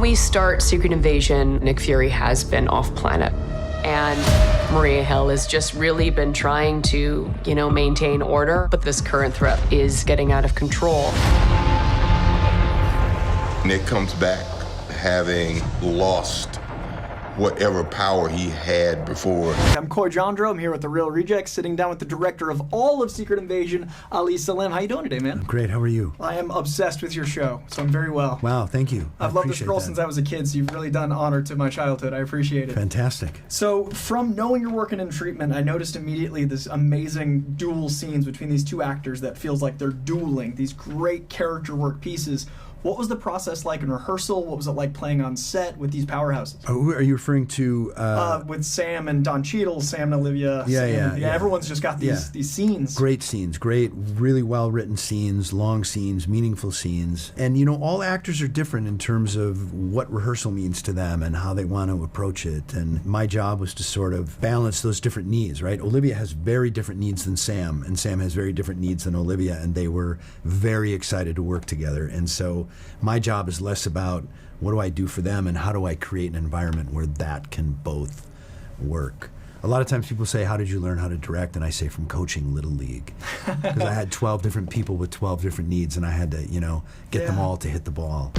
we start Secret Invasion, Nick Fury has been off planet. And Maria Hill has just really been trying to, maintain order, but this current threat is getting out of control. Nick comes back having lost whatever power he had before. I'm Coy Jandreau. I'm here with The Real Rejects, sitting down with the director of all of Secret Invasion, Ali Salim. How you doing today, man? I'm great. How are you? I am obsessed with your show, so I'm very well. Wow, thank you. I've loved the Skrulls since I was a kid, so you've really done honor to my childhood. I appreciate it. Fantastic. So, from knowing you're working in treatment, I noticed immediately this amazing duel scenes between these two actors that feels like they're dueling, these great character work pieces. What was the process like in rehearsal? What was it like playing on set with these powerhouses? Oh, who are you referring to? With Sam and Don Cheadle, Sam and Olivia. Yeah. Everyone's just got these scenes. Great scenes, really well-written scenes, long scenes, meaningful scenes. And, all actors are different in terms of what rehearsal means to them and how they want to approach it. And my job was to sort of balance those different needs, right? Olivia has very different needs than Sam, and Sam has very different needs than Olivia, and they were very excited to work together. And so my job is less about what do I do for them and how do I create an environment where that can both work. A lot of times people say, how did you learn how to direct? And I say, from coaching Little League. Because I had 12 different people with 12 different needs, and I had to, get them all to hit the ball.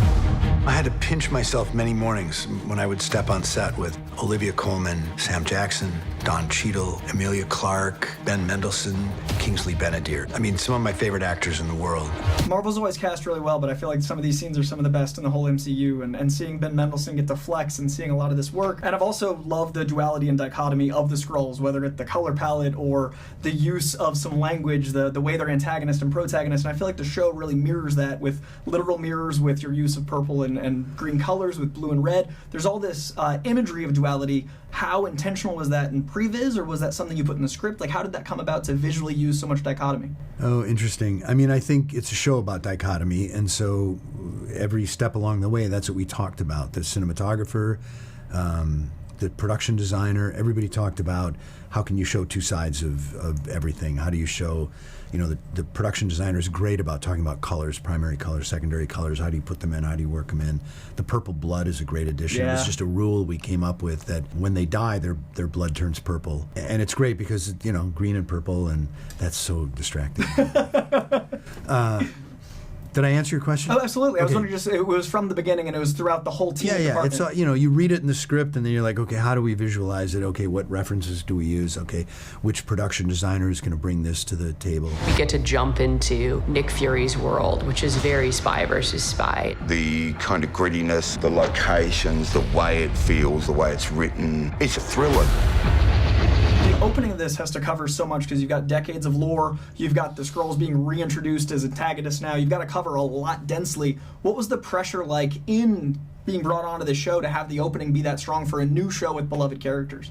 I had to pinch myself many mornings when I would step on set with Olivia Coleman, Sam Jackson, Don Cheadle, Emilia Clarke, Ben Mendelsohn, Kingsley Ben-Adir. I mean, some of my favorite actors in the world. Marvel's always cast really well, but I feel like some of these scenes are some of the best in the whole MCU, and seeing Ben Mendelsohn get to flex and seeing a lot of this work. And I've also loved the duality and dichotomy of the Skrulls, whether it's the color palette or the use of some language, the way they're antagonist and protagonist. And I feel like the show really mirrors that with literal mirrors with your use of purple and green colors with blue and red. There's all this imagery of duality. How intentional was that in previs, or was that something you put in the script? Like, how did that come about to visually use so much dichotomy? Oh, interesting. I mean, I think it's a show about dichotomy, and so every step along the way, that's what we talked about. The cinematographer, the production designer, everybody talked about how can you show two sides of everything. How do you show, the production designer is great about talking about colors, primary colors, secondary colors. How do you put them in? How do you work them in? The purple blood is a great addition. Yeah. It's just a rule we came up with that when they die, their blood turns purple. And it's great because, green and purple, and that's so distracting. Did I answer your question? Oh, absolutely. I was Okay. wondering, it was from the beginning and it was throughout the whole team department. It's you read it in the script and then you're like, okay, how do we visualize it? Okay, what references do we use? Okay, which production designer is going to bring this to the table? We get to jump into Nick Fury's world, which is very spy versus spy. The kind of grittiness, the locations, the way it feels, the way it's written. It's a thriller. The opening of this has to cover so much because you've got decades of lore, you've got the Skrulls being reintroduced as antagonists now, you've got to cover a lot densely. What was the pressure like in being brought onto the show to have the opening be that strong for a new show with beloved characters?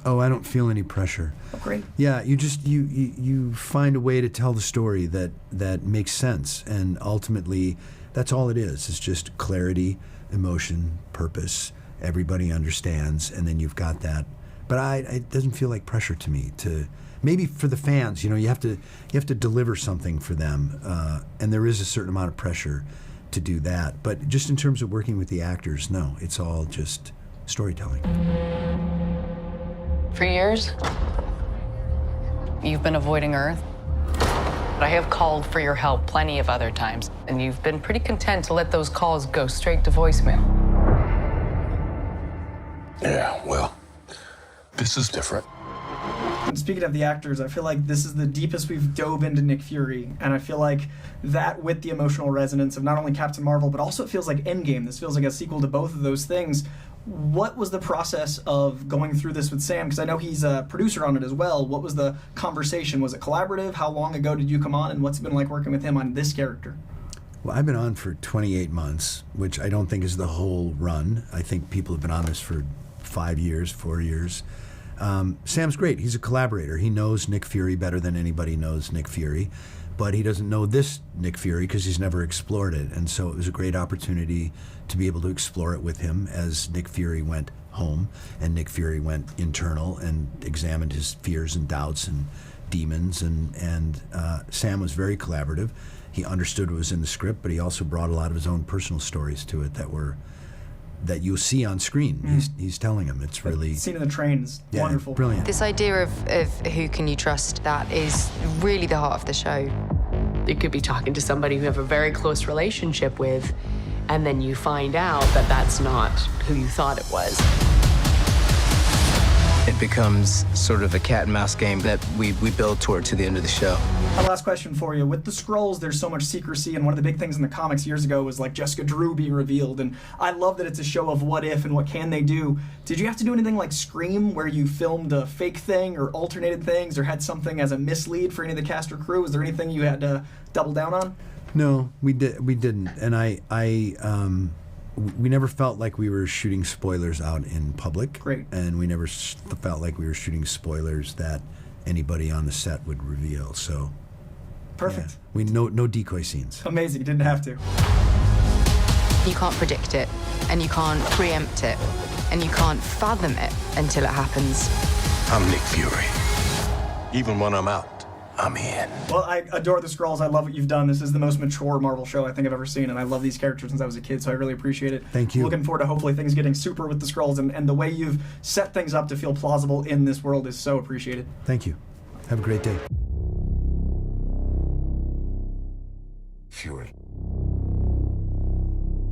Oh, I don't feel any pressure. Oh, great. Yeah, you find a way to tell the story that makes sense, and ultimately that's all it is. It's just clarity, emotion, purpose. Everybody understands, and then you've got that. But it doesn't feel like pressure to me. Maybe for the fans, you have to deliver something for them, and there is a certain amount of pressure to do that. But just in terms of working with the actors, no, it's all just storytelling. For years, you've been avoiding Earth. But I have called for your help plenty of other times, and you've been pretty content to let those calls go straight to voicemail. Yeah, well, this is different. And speaking of the actors, I feel like this is the deepest we've dove into Nick Fury, and I feel like that with the emotional resonance of not only Captain Marvel, but also it feels like Endgame. This feels like a sequel to both of those things. What was the process of going through this with Sam? Because I know he's a producer on it as well. What was the conversation? Was it collaborative? How long ago did you come on, and what's it been like working with him on this character? Well, I've been on for 28 months, which I don't think is the whole run. I think people have been on this for 5 years, 4 years. Sam's great. He's a collaborator. He knows Nick Fury better than anybody knows Nick Fury, but he doesn't know this Nick Fury because he's never explored it. And so it was a great opportunity to be able to explore it with him as Nick Fury went home and Nick Fury went internal and examined his fears and doubts and demons. And Sam was very collaborative. He understood what was in the script, but he also brought a lot of his own personal stories to it that were that you'll see on screen. He's telling him. It's really... The scene in the train is wonderful. Brilliant. This idea of who can you trust, that is really the heart of the show. You could be talking to somebody you have a very close relationship with, and then you find out that that's not who you thought it was. It becomes sort of a cat and mouse game that we build toward to the end of the show. A last question for you. With the Skrulls, there's so much secrecy, and one of the big things in the comics years ago was like Jessica Drew being revealed, and I love that it's a show of what if and what can they do. Did you have to do anything like Scream, where you filmed a fake thing or alternated things or had something as a mislead for any of the cast or crew? Was there anything you had to double down on? No, we didn't. And we never felt like we were shooting spoilers out in public. Great. And we never felt like we were shooting spoilers that anybody on the set would reveal. So Perfect. yeah, no decoy scenes. Amazing. You didn't have to. You can't predict it, and you can't preempt it, and you can't fathom it until it happens. I'm Nick Fury. Even when I'm out, I'm in. Well, I adore the Skrulls. I love what you've done. This is the most mature Marvel show I think I've ever seen, and I love these characters since I was a kid, so I really appreciate it. Thank you. Looking forward to hopefully things getting super with the Skrulls, and the way you've set things up to feel plausible in this world is so appreciated. Thank you. Have a great day. Fury.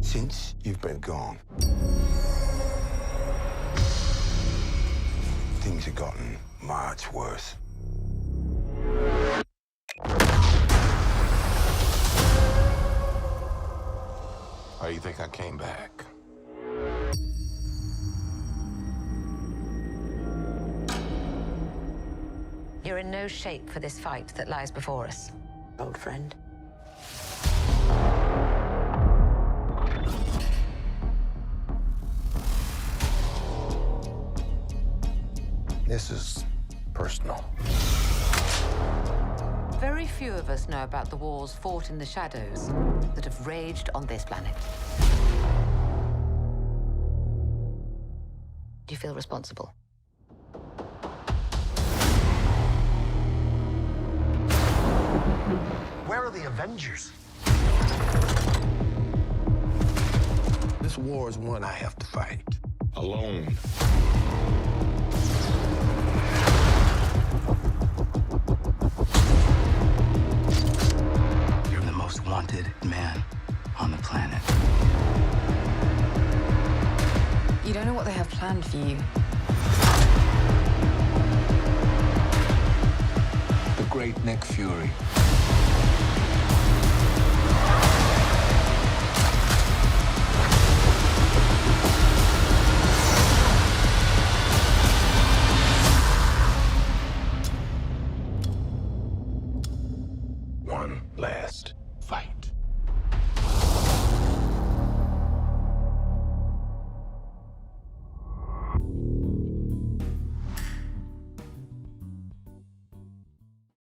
Since you've been gone, things have gotten much worse. How do you think I came back? You're in no shape for this fight that lies before us, old friend. This is personal. Very few of us know about the wars fought in the shadows that have raged on this planet. Do you feel responsible? Where are the Avengers? This war is one I have to fight. Alone. You're the most wanted man on the planet. You don't know what they have planned for you. The great Nick Fury. One last fight.